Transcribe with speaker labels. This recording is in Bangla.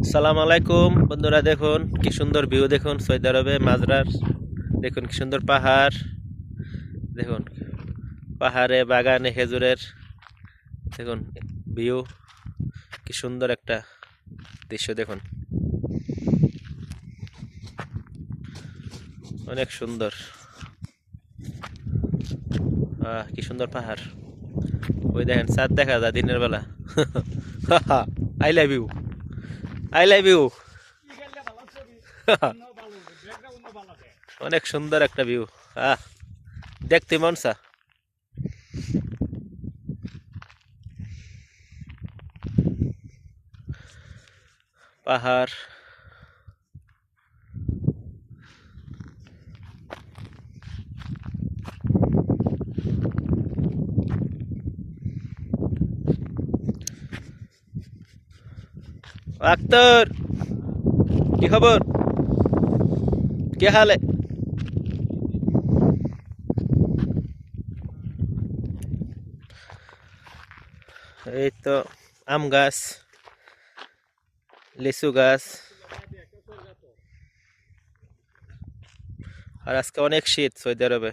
Speaker 1: সালাম আলাইকুম বন্ধুরা, দেখুন কি সুন্দর ভিউ। দেখুন সৌদি আরবে মাজরার, দেখুন কি সুন্দর পাহাড়। দেখুন পাহাড়ে বাগানে খেজুরের, দেখুন ভিউ, কি সুন্দর একটা দৃশ্য। দেখুন অনেক সুন্দর। কি সুন্দর পাহাড়। ওই দেখেন চাঁদ দেখা যায় দিনের বেলা। I love you, I love you. অনেক সুন্দর একটা ভিউ। আহ দেখতে মন চা। পাহাড়, আক্তার কি খবর, কি হালে? এই তো আম গাছ, লিচু গাছ। আর আজকে অনেক শীত সৌদি আরবে।